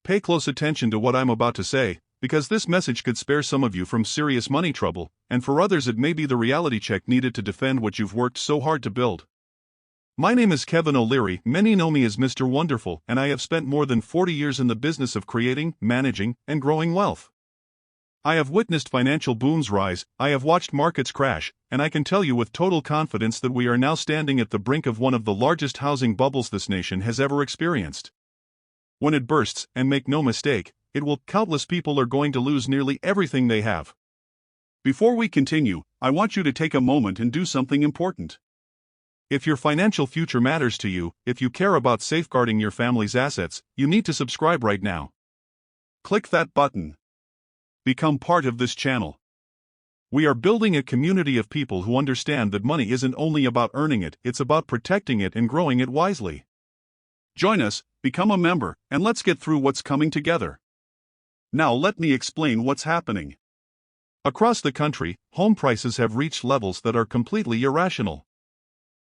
pay close attention to what I'm about to say, because this message could spare some of you from serious money trouble, and for others it may be the reality check needed to defend what you've worked so hard to build. My name is Kevin O'Leary, many know me as Mr. Wonderful, and I have spent more than 40 years in the business of creating, managing, and growing wealth. I have witnessed financial booms rise, I have watched markets crash, and I can tell you with total confidence that we are now standing at the brink of one of the largest housing bubbles this nation has ever experienced. When it bursts, and make no mistake, countless people are going to lose nearly everything they have. Before we continue, I want you to take a moment and do something important. If your financial future matters to you, if you care about safeguarding your family's assets, you need to subscribe right now. Click that button. Become part of this channel. We are building a community of people who understand that money isn't only about earning it, it's about protecting it and growing it wisely. Join us, become a member, and let's get through what's coming together. Now let me explain what's happening. Across the country, home prices have reached levels that are completely irrational.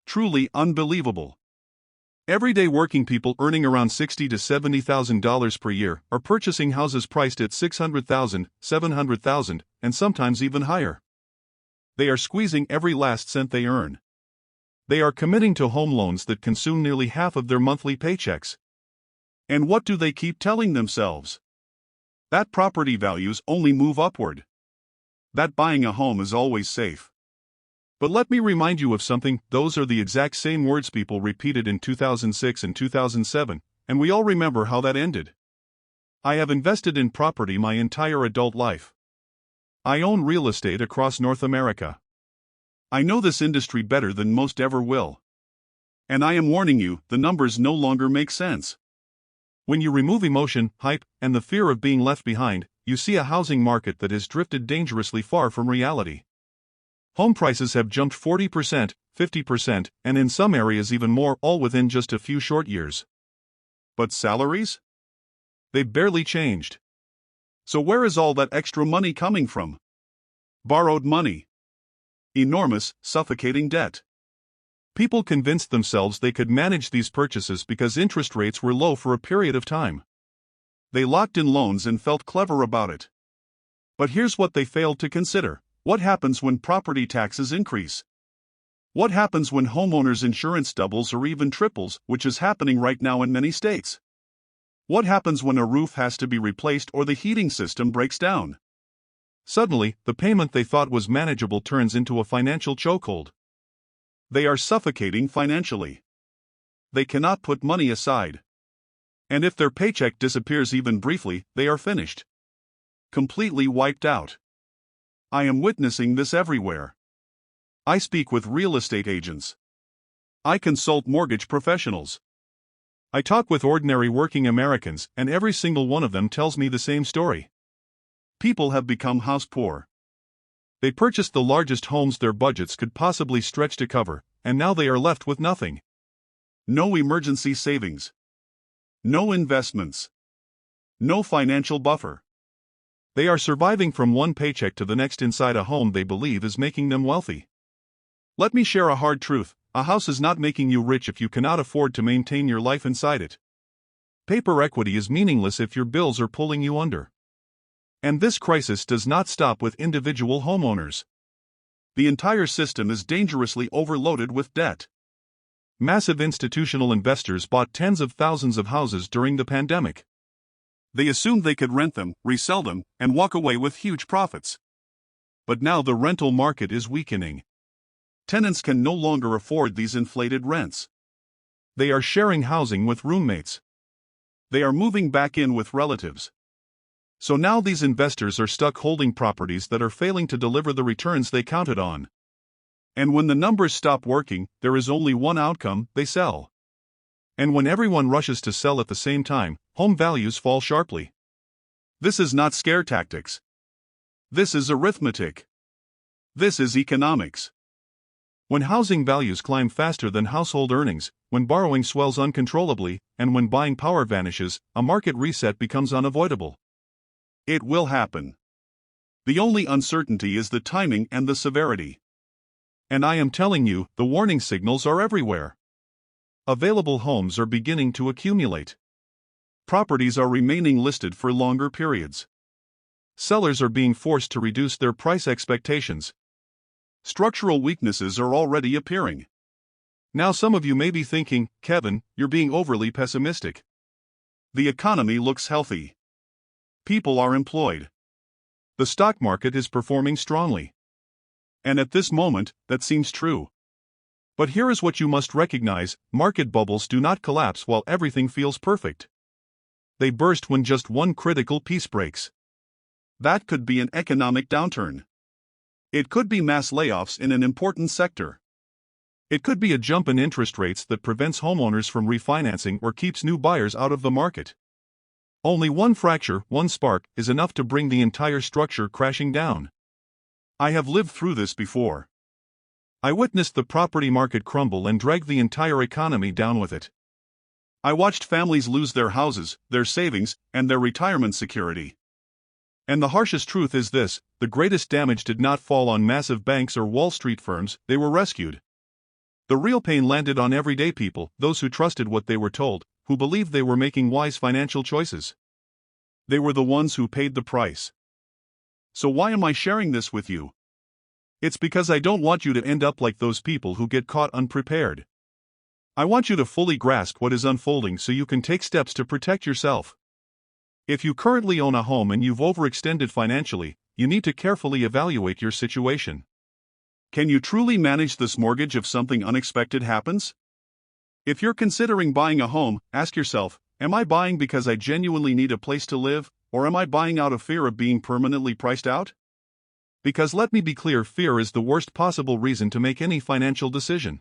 Truly unbelievable. Everyday working people earning around $60,000 to $70,000 per year are purchasing houses priced at $600,000, $700,000, and sometimes even higher. They are squeezing every last cent they earn. They are committing to home loans that consume nearly half of their monthly paychecks. And what do they keep telling themselves? That property values only move upward. That buying a home is always safe. But let me remind you of something, those are the exact same words people repeated in 2006 and 2007, and we all remember how that ended. I have invested in property my entire adult life. I own real estate across North America. I know this industry better than most ever will. And I am warning you, the numbers no longer make sense. When you remove emotion, hype, and the fear of being left behind, you see a housing market that has drifted dangerously far from reality. Home prices have jumped 40%, 50%, and in some areas even more, all within just a few short years. But salaries? They barely changed. So where is all that extra money coming from? Borrowed money. Enormous, suffocating debt. People convinced themselves they could manage these purchases because interest rates were low for a period of time. They locked in loans and felt clever about it. But here's what they failed to consider. What happens when property taxes increase? What happens when homeowners' insurance doubles or even triples, which is happening right now in many states? What happens when a roof has to be replaced or the heating system breaks down? Suddenly, the payment they thought was manageable turns into a financial chokehold. They are suffocating financially. They cannot put money aside. And if their paycheck disappears even briefly, they are finished. Completely wiped out. I am witnessing this everywhere. I speak with real estate agents. I consult mortgage professionals. I talk with ordinary working Americans, and every single one of them tells me the same story. People have become house poor. They purchased the largest homes their budgets could possibly stretch to cover, and now they are left with nothing. No emergency savings. No investments. No financial buffer. They are surviving from one paycheck to the next inside a home they believe is making them wealthy. Let me share a hard truth, a house is not making you rich if you cannot afford to maintain your life inside it. Paper equity is meaningless if your bills are pulling you under. And this crisis does not stop with individual homeowners. The entire system is dangerously overloaded with debt. Massive institutional investors bought tens of thousands of houses during the pandemic. They assumed they could rent them, resell them, and walk away with huge profits. But now the rental market is weakening. Tenants can no longer afford these inflated rents. They are sharing housing with roommates. They are moving back in with relatives. So now these investors are stuck holding properties that are failing to deliver the returns they counted on. And when the numbers stop working, there is only one outcome: they sell. And when everyone rushes to sell at the same time, home values fall sharply. This is not scare tactics. This is arithmetic. This is economics. When housing values climb faster than household earnings, when borrowing swells uncontrollably, and when buying power vanishes, a market reset becomes unavoidable. It will happen. The only uncertainty is the timing and the severity. And I am telling you, the warning signals are everywhere. Available homes are beginning to accumulate. properties are remaining listed for longer periods. Sellers are being forced to reduce their price expectations. Structural weaknesses are already appearing. Now some of you may be thinking, Kevin, you're being overly pessimistic. The economy looks healthy. People are employed. The stock market is performing strongly. And at this moment, that seems true. But here is what you must recognize: market bubbles do not collapse while everything feels perfect. They burst when just one critical piece breaks. That could be an economic downturn. It could be mass layoffs in an important sector. It could be a jump in interest rates that prevents homeowners from refinancing or keeps new buyers out of the market. Only one fracture, one spark, is enough to bring the entire structure crashing down. I have lived through this before. I witnessed the property market crumble and drag the entire economy down with it. I watched families lose their houses, their savings, and their retirement security. And the harshest truth is this: the greatest damage did not fall on massive banks or Wall Street firms, they were rescued. The real pain landed on everyday people, those who trusted what they were told, who believed they were making wise financial choices. They were the ones who paid the price. So why am I sharing this with you? It's because I don't want you to end up like those people who get caught unprepared. I want you to fully grasp what is unfolding so you can take steps to protect yourself. If you currently own a home and you've overextended financially, you need to carefully evaluate your situation. Can you truly manage this mortgage if something unexpected happens? If you're considering buying a home, ask yourself, am I buying because I genuinely need a place to live, or am I buying out of fear of being permanently priced out? Because let me be clear, fear is the worst possible reason to make any financial decision.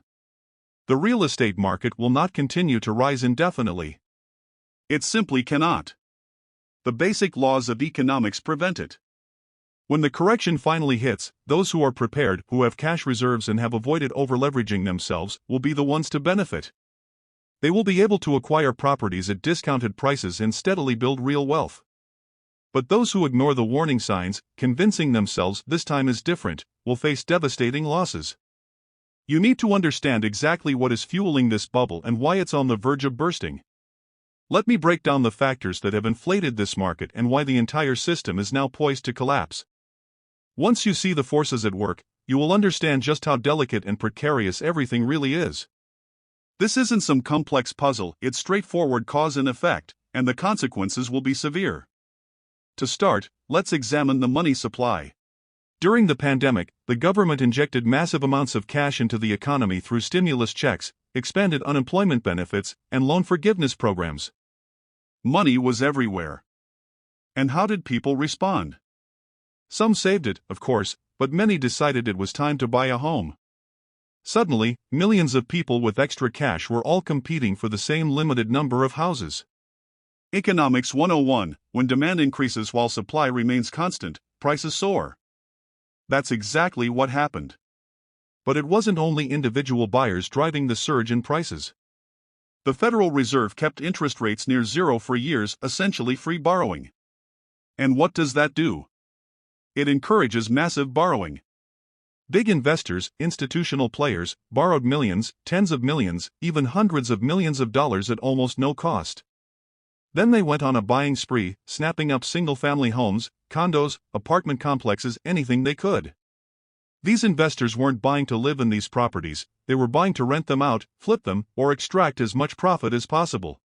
The real estate market will not continue to rise indefinitely. It simply cannot. The basic laws of economics prevent it. When the correction finally hits, those who are prepared, who have cash reserves and have avoided overleveraging themselves, will be the ones to benefit. They will be able to acquire properties at discounted prices and steadily build real wealth. But those who ignore the warning signs, convincing themselves this time is different, will face devastating losses. You need to understand exactly what is fueling this bubble and why it's on the verge of bursting. Let me break down the factors that have inflated this market and why the entire system is now poised to collapse. Once you see the forces at work, you will understand just how delicate and precarious everything really is. This isn't some complex puzzle, it's straightforward cause and effect, and the consequences will be severe. To start, let's examine the money supply. During the pandemic, the government injected massive amounts of cash into the economy through stimulus checks, expanded unemployment benefits, and loan forgiveness programs. Money was everywhere. And how did people respond? Some saved it, of course, but many decided it was time to buy a home. Suddenly, millions of people with extra cash were all competing for the same limited number of houses. Economics 101: when demand increases while supply remains constant, prices soar. That's exactly what happened. But it wasn't only individual buyers driving the surge in prices. The Federal Reserve kept interest rates near zero for years, essentially free borrowing. And what does that do? It encourages massive borrowing. Big investors, institutional players, borrowed millions, tens of millions, even hundreds of millions of dollars at almost no cost. Then they went on a buying spree, snapping up single-family homes, condos, apartment complexes, anything they could. These investors weren't buying to live in these properties, they were buying to rent them out, flip them, or extract as much profit as possible.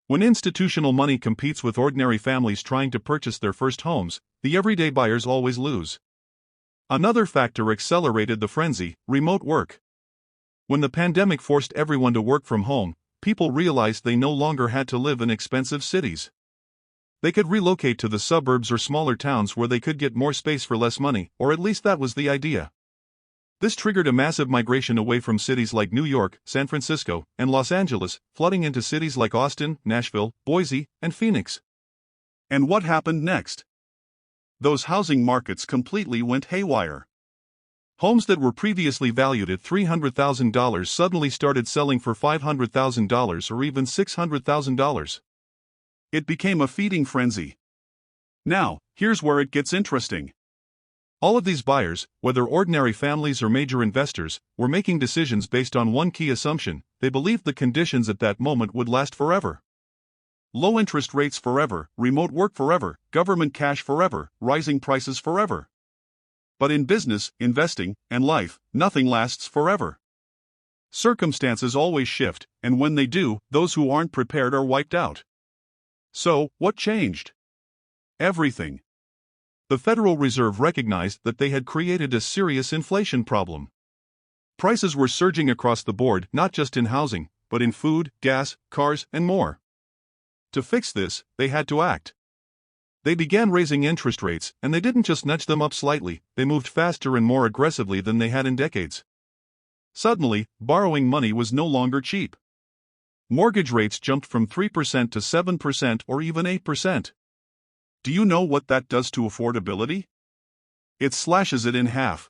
When institutional money competes with ordinary families trying to purchase their first homes, the everyday buyers always lose. Another factor accelerated the frenzy: remote work. When the pandemic forced everyone to work from home, people realized they no longer had to live in expensive cities. They could relocate to the suburbs or smaller towns where they could get more space for less money, or at least that was the idea. This triggered a massive migration away from cities like New York, San Francisco, and Los Angeles, flooding into cities like Austin, Nashville, Boise, and Phoenix. And what happened next? Those housing markets completely went haywire. Homes that were previously valued at $300,000 suddenly started selling for $500,000 or even $600,000. It became a feeding frenzy. Now, here's where it gets interesting. All of these buyers, whether ordinary families or major investors, were making decisions based on one key assumption: they believed the conditions at that moment would last forever. Low interest rates forever, remote work forever, government cash forever, rising prices forever. But in business, investing, and life, nothing lasts forever. Circumstances always shift, and when they do, those who aren't prepared are wiped out. So, what changed? Everything. The Federal Reserve recognized that they had created a serious inflation problem. Prices were surging across the board, not just in housing, but in food, gas, cars, and more. To fix this, they had to act. They began raising interest rates, and they didn't just nudge them up slightly, they moved faster and more aggressively than they had in decades. Suddenly, borrowing money was no longer cheap. Mortgage rates jumped from 3% to 7% or even 8%. Do you know what that does to affordability? It slashes it in half.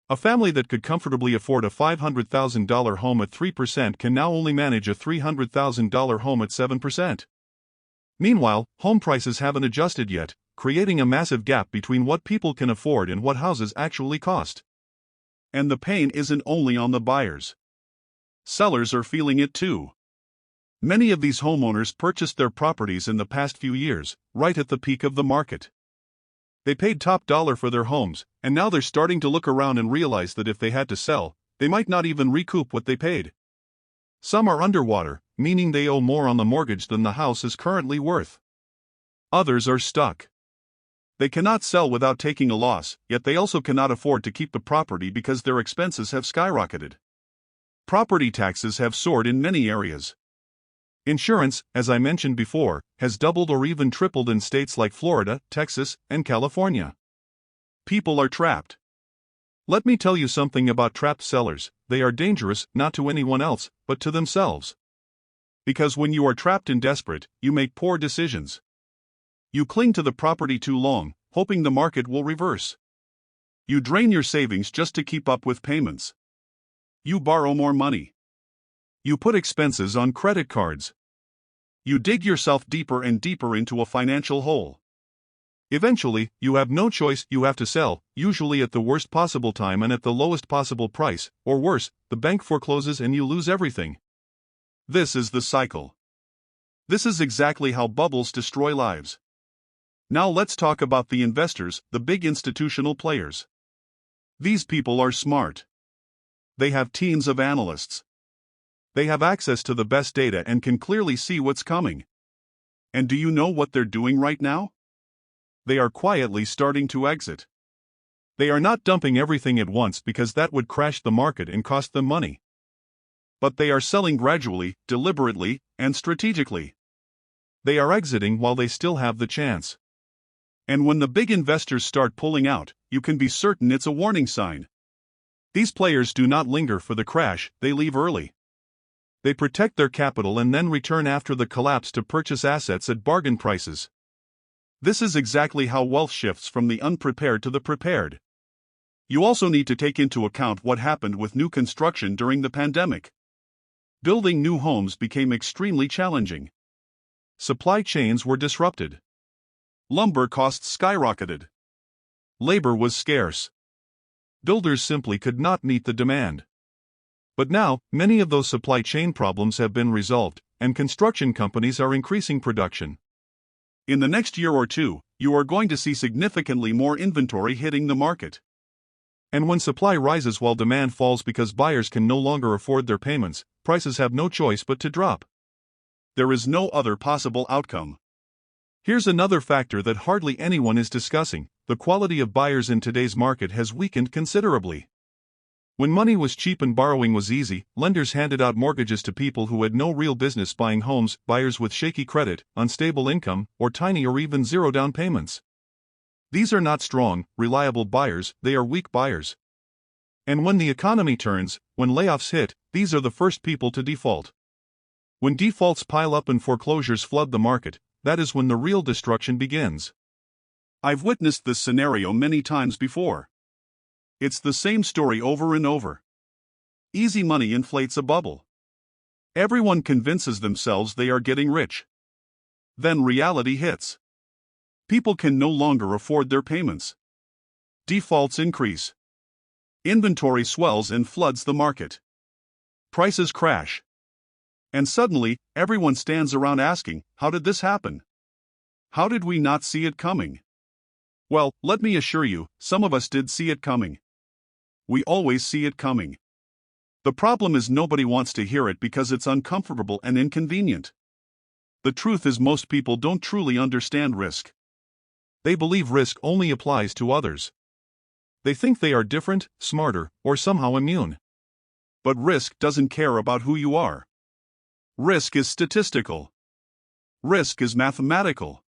A family that could comfortably afford a $500,000 home at 3% can now only manage a $300,000 home at 7%. Meanwhile, home prices haven't adjusted yet, creating a massive gap between what people can afford and what houses actually cost. And the pain isn't only on the buyers. Sellers are feeling it too. Many of these homeowners purchased their properties in the past few years, right at the peak of the market. They paid top dollar for their homes, and now they're starting to look around and realize that if they had to sell, they might not even recoup what they paid. Some are underwater, meaning they owe more on the mortgage than the house is currently worth. Others are stuck. They cannot sell without taking a loss, yet they also cannot afford to keep the property because their expenses have skyrocketed. Property taxes have soared in many areas. Insurance, as I mentioned before, has doubled or even tripled in states like Florida, Texas, and California. People are trapped. Let me tell you something about trapped sellers. They are dangerous, not to anyone else, but to themselves. Because when you are trapped and desperate, you make poor decisions. You cling to the property too long, hoping the market will reverse. You drain your savings just to keep up with payments. You borrow more money. You put expenses on credit cards. You dig yourself deeper and deeper into a financial hole. Eventually, you have no choice, you have to sell, usually at the worst possible time and at the lowest possible price, or worse, the bank forecloses and you lose everything. This is the cycle. This is exactly how bubbles destroy lives. Now let's talk about the investors, the big institutional players. These people are smart. They have teams of analysts. They have access to the best data and can clearly see what's coming. And do you know what they're doing right now? They are quietly starting to exit. They are not dumping everything at once because that would crash the market and cost them money. But they are selling gradually, deliberately, and strategically. They are exiting while they still have the chance. And when the big investors start pulling out, you can be certain it's a warning sign. These players do not linger for the crash, they leave early. They protect their capital and then return after the collapse to purchase assets at bargain prices. This is exactly how wealth shifts from the unprepared to the prepared. You also need to take into account what happened with new construction during the pandemic. Building new homes became extremely challenging. Supply chains were disrupted. Lumber costs skyrocketed. Labor was scarce. Builders simply could not meet the demand. But now, many of those supply chain problems have been resolved, and construction companies are increasing production. In the next year or two, you are going to see significantly more inventory hitting the market. And when supply rises while demand falls because buyers can no longer afford their payments, prices have no choice but to drop. There is no other possible outcome. Here's another factor that hardly anyone is discussing: the quality of buyers in today's market has weakened considerably. When money was cheap and borrowing was easy, lenders handed out mortgages to people who had no real business buying homes, buyers with shaky credit, unstable income, or tiny or even zero down payments. These are not strong, reliable buyers, they are weak buyers. And when the economy turns, when layoffs hit, these are the first people to default. When defaults pile up and foreclosures flood the market, that is when the real destruction begins. I've witnessed this scenario many times before. It's the same story over and over. Easy money inflates a bubble. Everyone convinces themselves they are getting rich. Then reality hits. People can no longer afford their payments. Defaults increase. Inventory swells and floods the market. Prices crash. And suddenly, everyone stands around asking, how did this happen? How did we not see it coming? Well, let me assure you, some of us did see it coming. We always see it coming. The problem is nobody wants to hear it because it's uncomfortable and inconvenient. The truth is most people don't truly understand risk. They believe risk only applies to others. They think they are different, smarter, or somehow immune. But risk doesn't care about who you are. Risk is statistical. Risk is mathematical.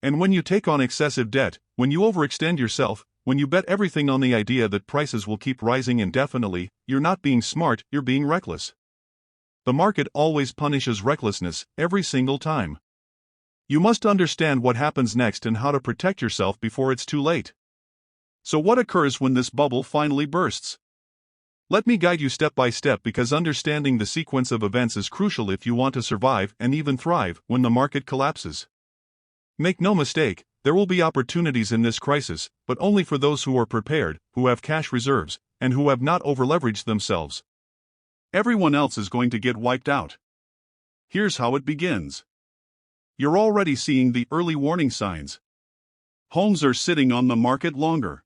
And when you take on excessive debt, when you overextend yourself, when you bet everything on the idea that prices will keep rising indefinitely, you're not being smart, you're being reckless. The market always punishes recklessness, every single time. You must understand what happens next and how to protect yourself before it's too late. So what occurs when this bubble finally bursts? Let me guide you step by step because understanding the sequence of events is crucial if you want to survive and even thrive when the market collapses. Make no mistake, there will be opportunities in this crisis, but only for those who are prepared, who have cash reserves, and who have not overleveraged themselves. Everyone else is going to get wiped out. Here's how it begins. You're already seeing the early warning signs. Homes are sitting on the market longer.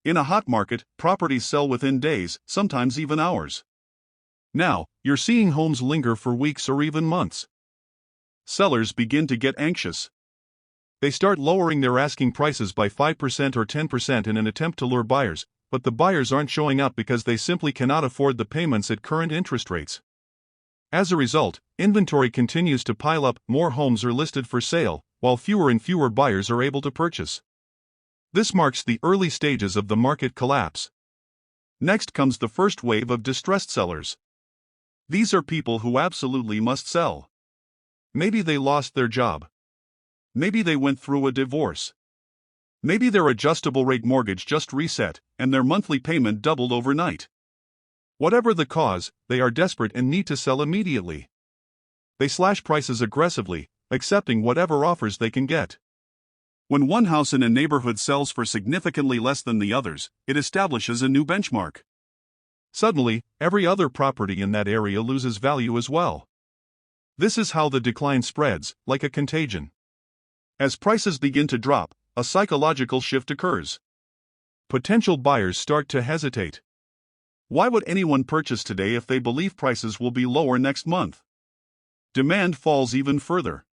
In a hot market, properties sell within days, sometimes even hours. Now, you're seeing homes linger for weeks or even months. Sellers begin to get anxious. They start lowering their asking prices by 5% or 10% in an attempt to lure buyers, but the buyers aren't showing up because they simply cannot afford the payments at current interest rates. As a result, inventory continues to pile up, more homes are listed for sale, while fewer and fewer buyers are able to purchase. This marks the early stages of the market collapse. Next comes the first wave of distressed sellers. These are people who absolutely must sell. Maybe they lost their job. Maybe they went through a divorce. Maybe their adjustable rate mortgage just reset, and their monthly payment doubled overnight. Whatever the cause, they are desperate and need to sell immediately. They slash prices aggressively, accepting whatever offers they can get. When one house in a neighborhood sells for significantly less than the others, it establishes a new benchmark. Suddenly, every other property in that area loses value as well. This is how the decline spreads, like a contagion. As prices begin to drop, a psychological shift occurs. Potential buyers start to hesitate. Why would anyone purchase today if they believe prices will be lower next month? Demand falls even further.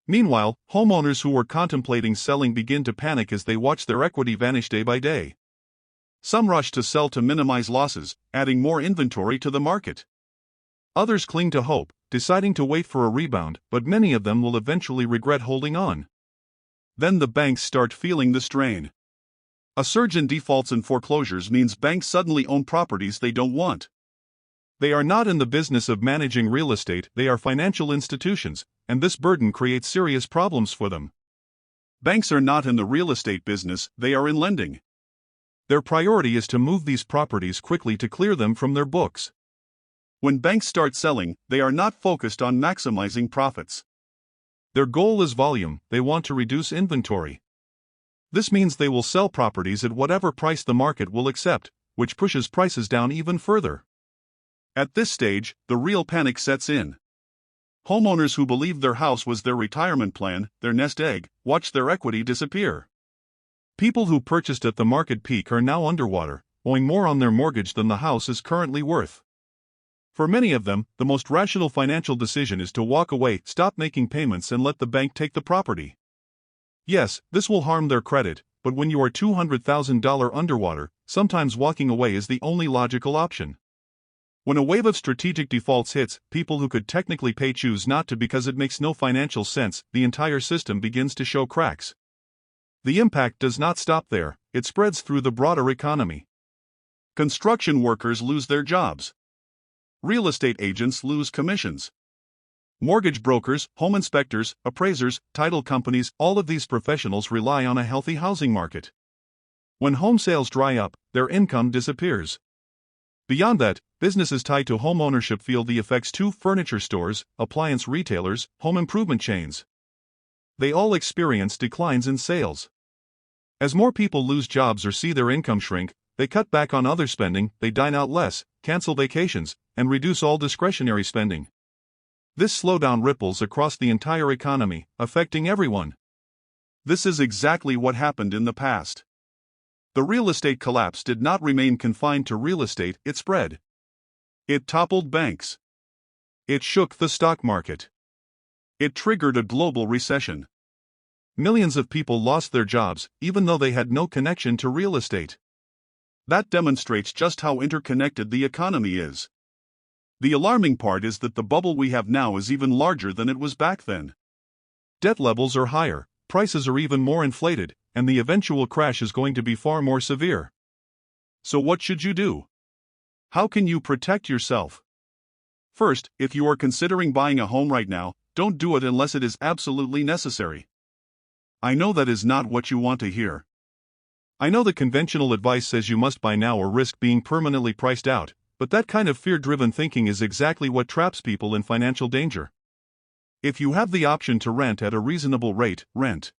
Meanwhile, homeowners who were contemplating selling begin to panic as they watch their equity vanish day by day. Some rush to sell to minimize losses, adding more inventory to the market. Others cling to hope, deciding to wait for a rebound, but many of them will eventually regret holding on. Then the banks start feeling the strain. A surge in defaults and foreclosures means banks suddenly own properties they don't want. They are not in the business of managing real estate, they are financial institutions, and this burden creates serious problems for them. Banks are not in the real estate business, they are in lending. Their priority is to move these properties quickly to clear them from their books. When banks start selling, they are not focused on maximizing profits. Their goal is volume, they want to reduce inventory. This means they will sell properties at whatever price the market will accept, which pushes prices down even further. At this stage, the real panic sets in. Homeowners who believed their house was their retirement plan, their nest egg, watch their equity disappear. People who purchased at the market peak are now underwater, owing more on their mortgage than the house is currently worth. For many of them, the most rational financial decision is to walk away, stop making payments, and let the bank take the property. Yes, this will harm their credit, but when you are $200,000 underwater, sometimes walking away is the only logical option. When a wave of strategic defaults hits, people who could technically pay choose not to because it makes no financial sense, the entire system begins to show cracks. The impact does not stop there, it spreads through the broader economy. Construction workers lose their jobs. Real estate agents lose commissions. Mortgage brokers, home inspectors, appraisers, title companies, all of these professionals rely on a healthy housing market. When home sales dry up, their income disappears. Beyond that, businesses tied to home ownership feel the effects too: furniture stores, appliance retailers, home improvement chains. They all experience declines in sales. As more people lose jobs or see their income shrink, they cut back on other spending, they dine out less, cancel vacations, and reduce all discretionary spending. This slowdown ripples across the entire economy, affecting everyone. This is exactly what happened in the past. The real estate collapse did not remain confined to real estate, it spread. It toppled banks. It shook the stock market. It triggered a global recession. Millions of people lost their jobs, even though they had no connection to real estate. That demonstrates just how interconnected the economy is. The alarming part is that the bubble we have now is even larger than it was back then. Debt levels are higher, prices are even more inflated, and the eventual crash is going to be far more severe. So what should you do? How can you protect yourself? First, if you are considering buying a home right now, don't do it unless it is absolutely necessary. I know that is not what you want to hear. I know the conventional advice says you must buy now or risk being permanently priced out, but that kind of fear-driven thinking is exactly what traps people in financial danger. If you have the option to rent at a reasonable rate, rent.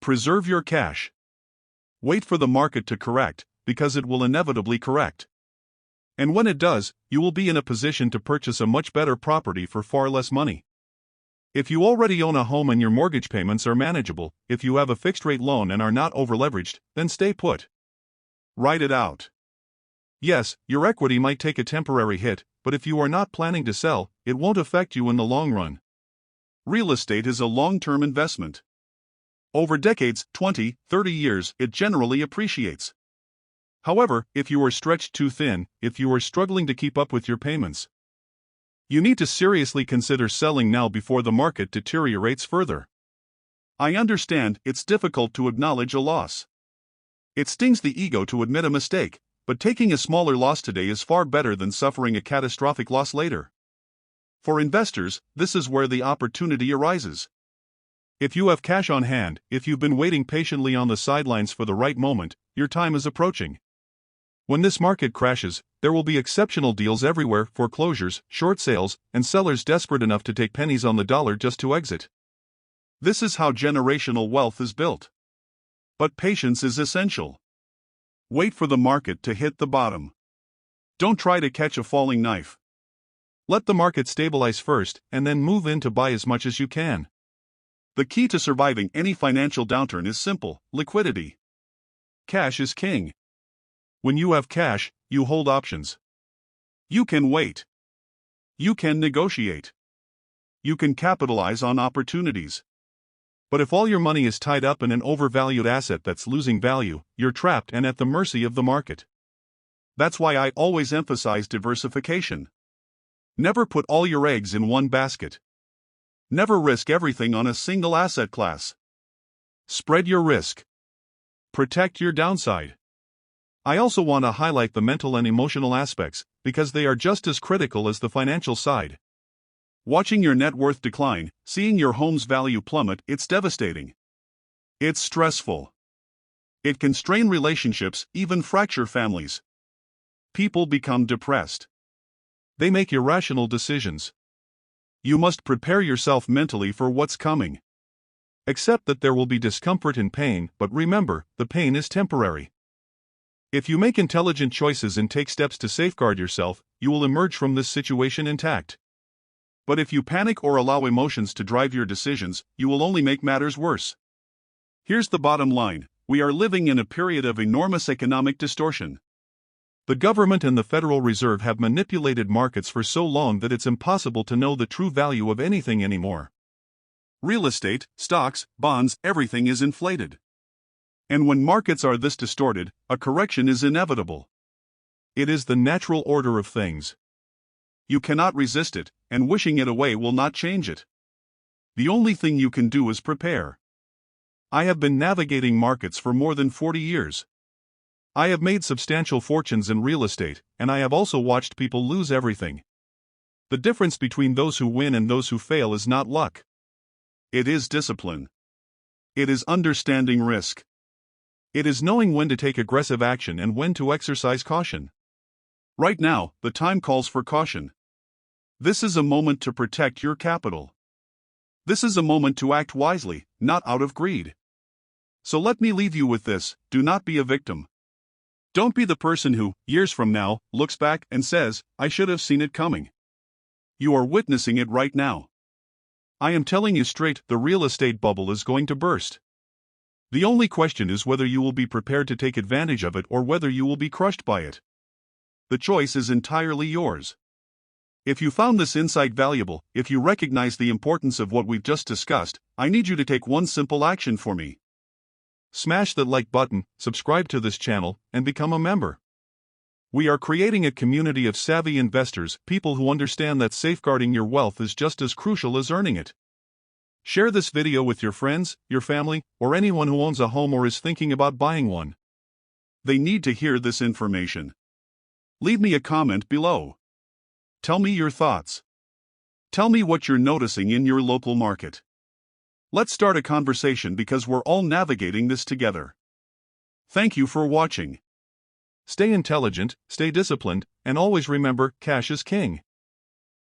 Preserve your cash. Wait for the market to correct, because it will inevitably correct. And when it does, you will be in a position to purchase a much better property for far less money. If you already own a home and your mortgage payments are manageable, if you have a fixed-rate loan and are not over-leveraged, then stay put. Ride it out. Yes, your equity might take a temporary hit, but if you are not planning to sell, it won't affect you in the long run. Real estate is a long-term investment. Over decades, 20, 30 years, it generally appreciates. However, if you are stretched too thin, if you are struggling to keep up with your payments, you need to seriously consider selling now before the market deteriorates further. I understand it's difficult to acknowledge a loss. It stings the ego to admit a mistake, but taking a smaller loss today is far better than suffering a catastrophic loss later. For investors, this is where the opportunity arises. If you have cash on hand, if you've been waiting patiently on the sidelines for the right moment, your time is approaching. When this market crashes, there will be exceptional deals everywhere, foreclosures, short sales, and sellers desperate enough to take pennies on the dollar just to exit. This is how generational wealth is built. But patience is essential. Wait for the market to hit the bottom. Don't try to catch a falling knife. Let the market stabilize first, and then move in to buy as much as you can. The key to surviving any financial downturn is simple: liquidity. Cash is king. When you have cash, you hold options. You can wait. You can negotiate. You can capitalize on opportunities. But if all your money is tied up in an overvalued asset that's losing value, you're trapped and at the mercy of the market. That's why I always emphasize diversification. Never put all your eggs in one basket. Never risk everything on a single asset class. Spread your risk. Protect your downside. I also want to highlight the mental and emotional aspects, because they are just as critical as the financial side. Watching your net worth decline, seeing your home's value plummet, it's devastating. It's stressful. It can strain relationships, even fracture families. People become depressed. They make irrational decisions. You must prepare yourself mentally for what's coming. Accept that there will be discomfort and pain, but remember, the pain is temporary. If you make intelligent choices and take steps to safeguard yourself, you will emerge from this situation intact. But if you panic or allow emotions to drive your decisions, you will only make matters worse. Here's the bottom line: we are living in a period of enormous economic distortion. The government and the Federal Reserve have manipulated markets for so long that it's impossible to know the true value of anything anymore. Real estate, stocks, bonds, everything is inflated. And when markets are this distorted, a correction is inevitable. It is the natural order of things. You cannot resist it, and wishing it away will not change it. The only thing you can do is prepare. I have been navigating markets for more than 40 years. I have made substantial fortunes in real estate, and I have also watched people lose everything. The difference between those who win and those who fail is not luck. It is discipline. It is understanding risk. It is knowing when to take aggressive action and when to exercise caution. Right now, the time calls for caution. This is a moment to protect your capital. This is a moment to act wisely, not out of greed. So let me leave you with this: do not be a victim. Don't be the person who, years from now, looks back and says, "I should have seen it coming." You are witnessing it right now. I am telling you straight, the real estate bubble is going to burst. The only question is whether you will be prepared to take advantage of it or whether you will be crushed by it. The choice is entirely yours. If you found this insight valuable, if you recognize the importance of what we've just discussed, I need you to take one simple action for me. Smash that like button, subscribe to this channel, and become a member. We are creating a community of savvy investors, people who understand that safeguarding your wealth is just as crucial as earning it. Share this video with your friends, your family, or anyone who owns a home or is thinking about buying one. They need to hear this information. Leave me a comment below. Tell me your thoughts. Tell me what you're noticing in your local market. Let's start a conversation because we're all navigating this together. Thank you for watching. Stay intelligent, stay disciplined, and always remember, cash is king.